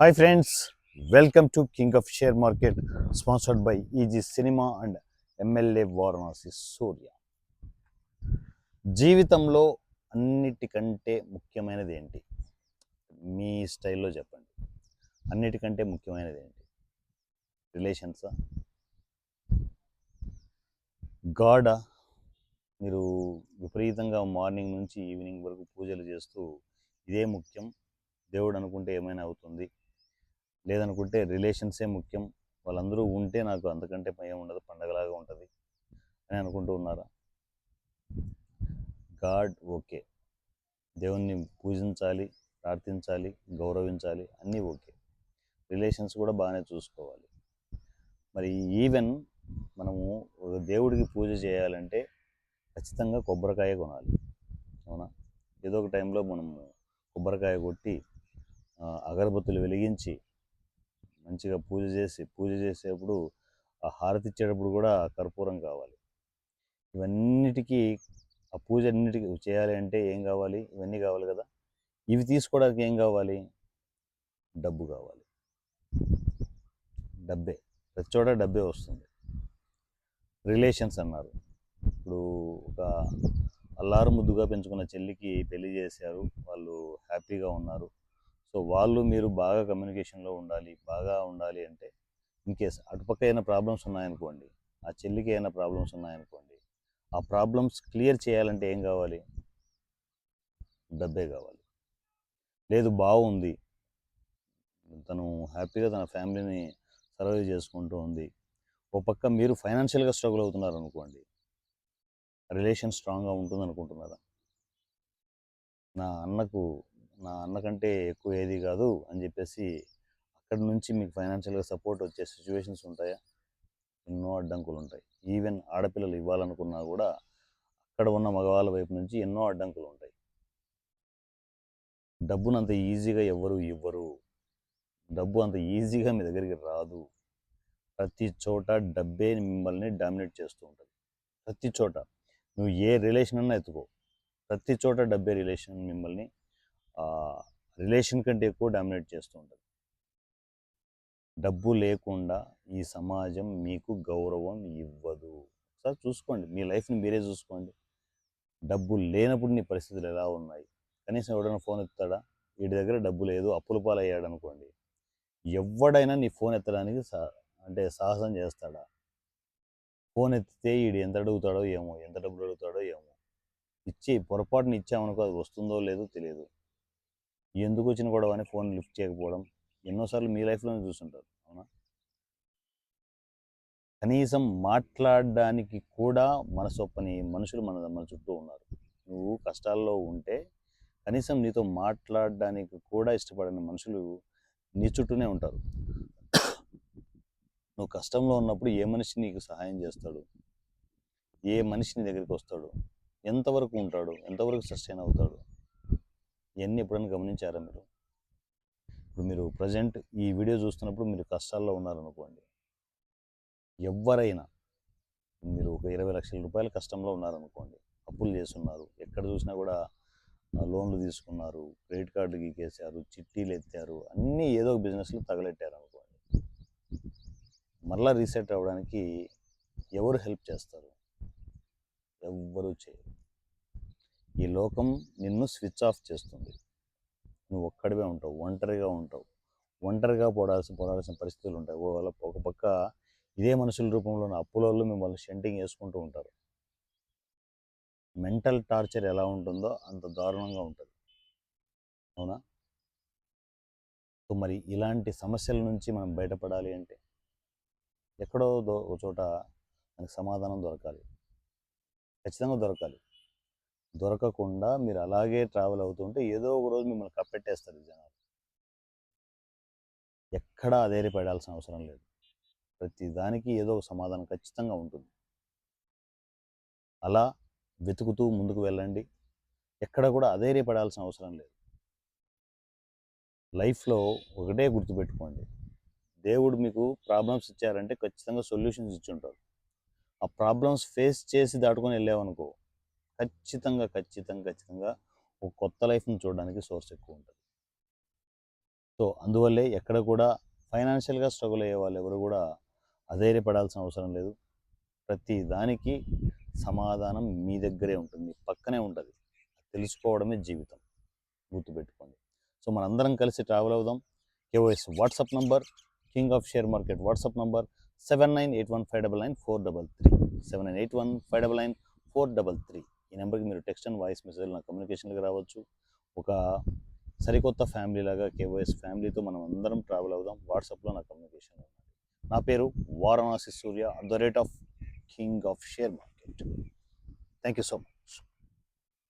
Hi friends, welcome to King of Share Market, sponsored by EG Cinema and MLA Varanasi Surya. జీవితంలో అన్నిటికంటే ముఖ్యమైనది ఏంటి? మీ స్టైల్లో చెప్పండి. అన్నిటికంటే ముఖ్యమైనది ఏంటి? రిలేషన్సా? గాడా? మీరు విపరీతంగా మార్నింగ్ నుంచి ఈవినింగ్ వరకు పూజలు చేస్తూ ఇదే ముఖ్యం, దేవుడు అనుకుంటే ఏమైనా అవుతుంది, లేదనుకుంటే రిలేషన్సే ముఖ్యం, వాళ్ళందరూ ఉంటే నాకు అంతకంటే ఏం ఉండదు, పండగలాగా ఉంటుంది అని అనుకుంటూ ఉన్నారా? గాడ్ ఓకే, దేవుణ్ణి పూజించాలి, ప్రార్థించాలి, గౌరవించాలి, అన్నీ ఓకే. రిలేషన్స్ కూడా బాగానే చూసుకోవాలి. మరి ఈవెన్ మనము ఒక దేవుడికి పూజ చేయాలంటే ఖచ్చితంగా కొబ్బరికాయ కొనాలి, అవునా? ఏదో ఒక టైంలో మనము కొబ్బరికాయ కొట్టి అగరబత్తులు వెలిగించి మంచిగా పూజ చేసేప్పుడు ఆ హారతి ఇచ్చేటప్పుడు కూడా కర్పూరం కావాలి. ఇవన్నిటికీ ఆ పూజ అన్నిటికీ చేయాలి అంటే ఏం కావాలి? ఇవన్నీ కావాలి కదా. ఇవి తీసుకోవడానికి ఏం కావాలి? డబ్బు కావాలి. డబ్బే, ప్రతి చోట డబ్బే వస్తుంది. రిలేషన్స్ అన్నారు. ఇప్పుడు ఒక అల్లారు ముద్దుగా పెంచుకున్న చెల్లికి పెళ్లి చేశారు, వాళ్ళు హ్యాపీగా ఉన్నారు. సో వాళ్ళు మీరు బాగా కమ్యూనికేషన్లో ఉండాలి, బాగా ఉండాలి అంటే ఇన్కేస్ అటుపక్క ఏమైనా ప్రాబ్లమ్స్ ఉన్నాయనుకోండి, ఆ చెల్లికి ఏమైనా ప్రాబ్లమ్స్ ఉన్నాయనుకోండి, ఆ ప్రాబ్లమ్స్ క్లియర్ చేయాలంటే ఏం కావాలి? డబ్బే కావాలి. లేదు బాగుంది, తను హ్యాపీగా తన ఫ్యామిలీని సర్వైవ్ చేసుకుంటూ ఉంది, ఓ పక్క మీరు ఫైనాన్షియల్గా స్ట్రగుల్ అవుతున్నారు అనుకోండి, రిలేషన్ స్ట్రాంగ్గా ఉంటుంది అనుకుంటున్నారా? నా అన్నకంటే ఎక్కువ ఏది కాదు అని చెప్పేసి అక్కడి నుంచి మీకు ఫైనాన్షియల్గా సపోర్ట్ వచ్చే సిచ్యువేషన్స్ ఉంటాయా? ఎన్నో అడ్డంకులు ఉంటాయి. ఈవెన్ ఆడపిల్లలు ఇవ్వాలనుకున్నా కూడా అక్కడ ఉన్న మగవాళ్ళ వైపు నుంచి ఎన్నో అడ్డంకులు ఉంటాయి. డబ్బును అంత ఈజీగా ఎవ్వరు ఇవ్వరు, డబ్బు అంత ఈజీగా మీ దగ్గరికి రాదు. ప్రతి చోట డబ్బే మిమ్మల్ని డామినేట్ చేస్తూ ఉంటుంది. ప్రతి చోట నువ్వు ఏ రిలేషన్ అన్నా ఎత్తుకో, ప్రతి చోట డబ్బే రిలేషన్ మిమ్మల్ని రిలేషన్ కంటే ఎక్కువ డామినేట్ చేస్తూ ఉంటుంది. డబ్బు లేకుండా ఈ సమాజం మీకు గౌరవం ఇవ్వదు. ఒకసారి చూసుకోండి, మీ లైఫ్ని మీరే చూసుకోండి. డబ్బు లేనప్పుడు నీ పరిస్థితులు ఎలా ఉన్నాయి? కనీసం ఎవడైనా ఫోన్ ఎత్తాడా? వీడి దగ్గర డబ్బు లేదు, అప్పుల పాలయ్యాడు అనుకోండి, ఎవడైనా నీ ఫోన్ ఎత్తడానికి సాహసం చేస్తాడా? ఫోన్ ఎత్తితే వీడు ఎంత అడుగుతాడో ఏమో, ఎంత డబ్బులు అడుగుతాడో ఏమో. పొరపాటుని ఇచ్చామనుకో, అది వస్తుందో లేదో తెలియదు. ఎందుకు వచ్చిన గొడవ అని ఫోన్ లిఫ్ట్ చేయకపోవడం ఎన్నోసార్లు మీ లైఫ్లోనే చూస్తుంటారు, అవునా? కనీసం మాట్లాడడానికి కూడా మనసొప్పని మనుషులు మన చుట్టూ ఉన్నారు. నువ్వు కష్టాల్లో ఉంటే కనీసం నీతో మాట్లాడడానికి కూడా ఇష్టపడని మనుషులు నీ చుట్టూనే ఉంటారు. నువ్వు కష్టంలో ఉన్నప్పుడు ఏ మనిషి నీకు సహాయం చేస్తాడు? ఏ మనిషి నీ దగ్గరికి వస్తాడు? ఎంతవరకు ఉంటాడు? ఎంతవరకు సస్టైన్ అవుతాడు? ఇవన్నీ ఎప్పుడైనా గమనించారా మీరు? ఇప్పుడు మీరు ప్రజెంట్ ఈ వీడియో చూస్తున్నప్పుడు మీరు కష్టాల్లో ఉన్నారనుకోండి, ఎవరైనా, మీరు ఒక 20 లక్షల రూపాయల కష్టంలో ఉన్నారనుకోండి, అప్పులు చేస్తున్నారు, ఎక్కడ చూసినా కూడా లోన్లు తీసుకున్నారు, క్రెడిట్ కార్డులు గీకేశారు, చిట్టీలు ఎత్తారు, అన్నీ ఏదో ఒక బిజినెస్లో తగలెట్టారు అనుకోండి, మరలా రీసెట్ అవ్వడానికి ఎవరు హెల్ప్ చేస్తారు? ఎవ్వరూ చేయరు. ఈ లోకం నిన్ను స్విచ్ ఆఫ్ చేస్తుంది. నువ్వు ఒక్కడివే ఉంటావు, ఒంటరిగా ఉంటావు, ఒంటరిగా పోరాడాల్సిన పరిస్థితులు ఉంటాయి. ఒక పక్క ఇదే మనుషుల రూపంలో ఉన్న అప్పులలో మిమ్మల్ని షెంటింగ్ వేసుకుంటూ ఉంటారు. మెంటల్ టార్చర్ ఎలా ఉంటుందో అంత దారుణంగా ఉంటుంది, అవునా? సో మరి ఇలాంటి సమస్యల నుంచి మనం బయటపడాలి అంటే ఎక్కడో ఒక చోట మనకు సమాధానం దొరకాలి, ఖచ్చితంగా దొరకాలి. దొరకకుండా మీరు అలాగే ట్రావెల్ అవుతుంటే ఏదో ఒక రోజు మిమ్మల్ని కప్పెట్టేస్తారు జనాలు. ఎక్కడా అధైర్యపడాల్సిన అవసరం లేదు. ప్రతి దానికి ఏదో ఒక సమాధానం ఖచ్చితంగా ఉంటుంది. అలా వెతుకుతూ ముందుకు వెళ్ళండి. ఎక్కడ కూడా అధైర్యపడాల్సిన అవసరం లేదు. లైఫ్లో ఒకటే గుర్తుపెట్టుకోండి, దేవుడు మీకు ప్రాబ్లమ్స్ ఇచ్చారంటే ఖచ్చితంగా సొల్యూషన్స్ ఇచ్చి ఉంటారు. ఆ ప్రాబ్లమ్స్ ఫేస్ చేసి దాటుకొని వెళ్ళామనుకో, ఖచ్చితంగా ఒక కొత్త లైఫ్ని చూడడానికి సోర్స్ ఎక్కువ ఉంటుంది. సో అందువల్లే ఎక్కడ కూడా ఫైనాన్షియల్గా స్ట్రగుల్ అయ్యే వాళ్ళు ఎవరు కూడా అధైర్యపడాల్సిన అవసరం లేదు. ప్రతి దానికి సమాధానం మీ దగ్గరే ఉంటుంది, మీ పక్కనే ఉంటుంది. తెలుసుకోవడమే జీవితం, గుర్తుపెట్టుకోండి. సో మనందరం కలిసి ట్రావెల్ అవుదాం. కేవైఎస్ WhatsApp number, king of share market WhatsApp number 7981599433 7981599433. ఈ నెంబర్కి మీరు టెక్స్ట్ అండ్ వాయిస్ మెసేజ్ నా కమ్యూనికేషన్కి రావచ్చు. ఒక సరికొత్త ఫ్యామిలీ లాగా కేవైఎస్ ఫ్యామిలీతో మనం అందరం ట్రావెల్ అవుదాం. వాట్సాప్లో నా కమ్యూనికేషన్ ఉంది. నా పేరు వారణాసి సూర్య @ king of share market. Thank you so much.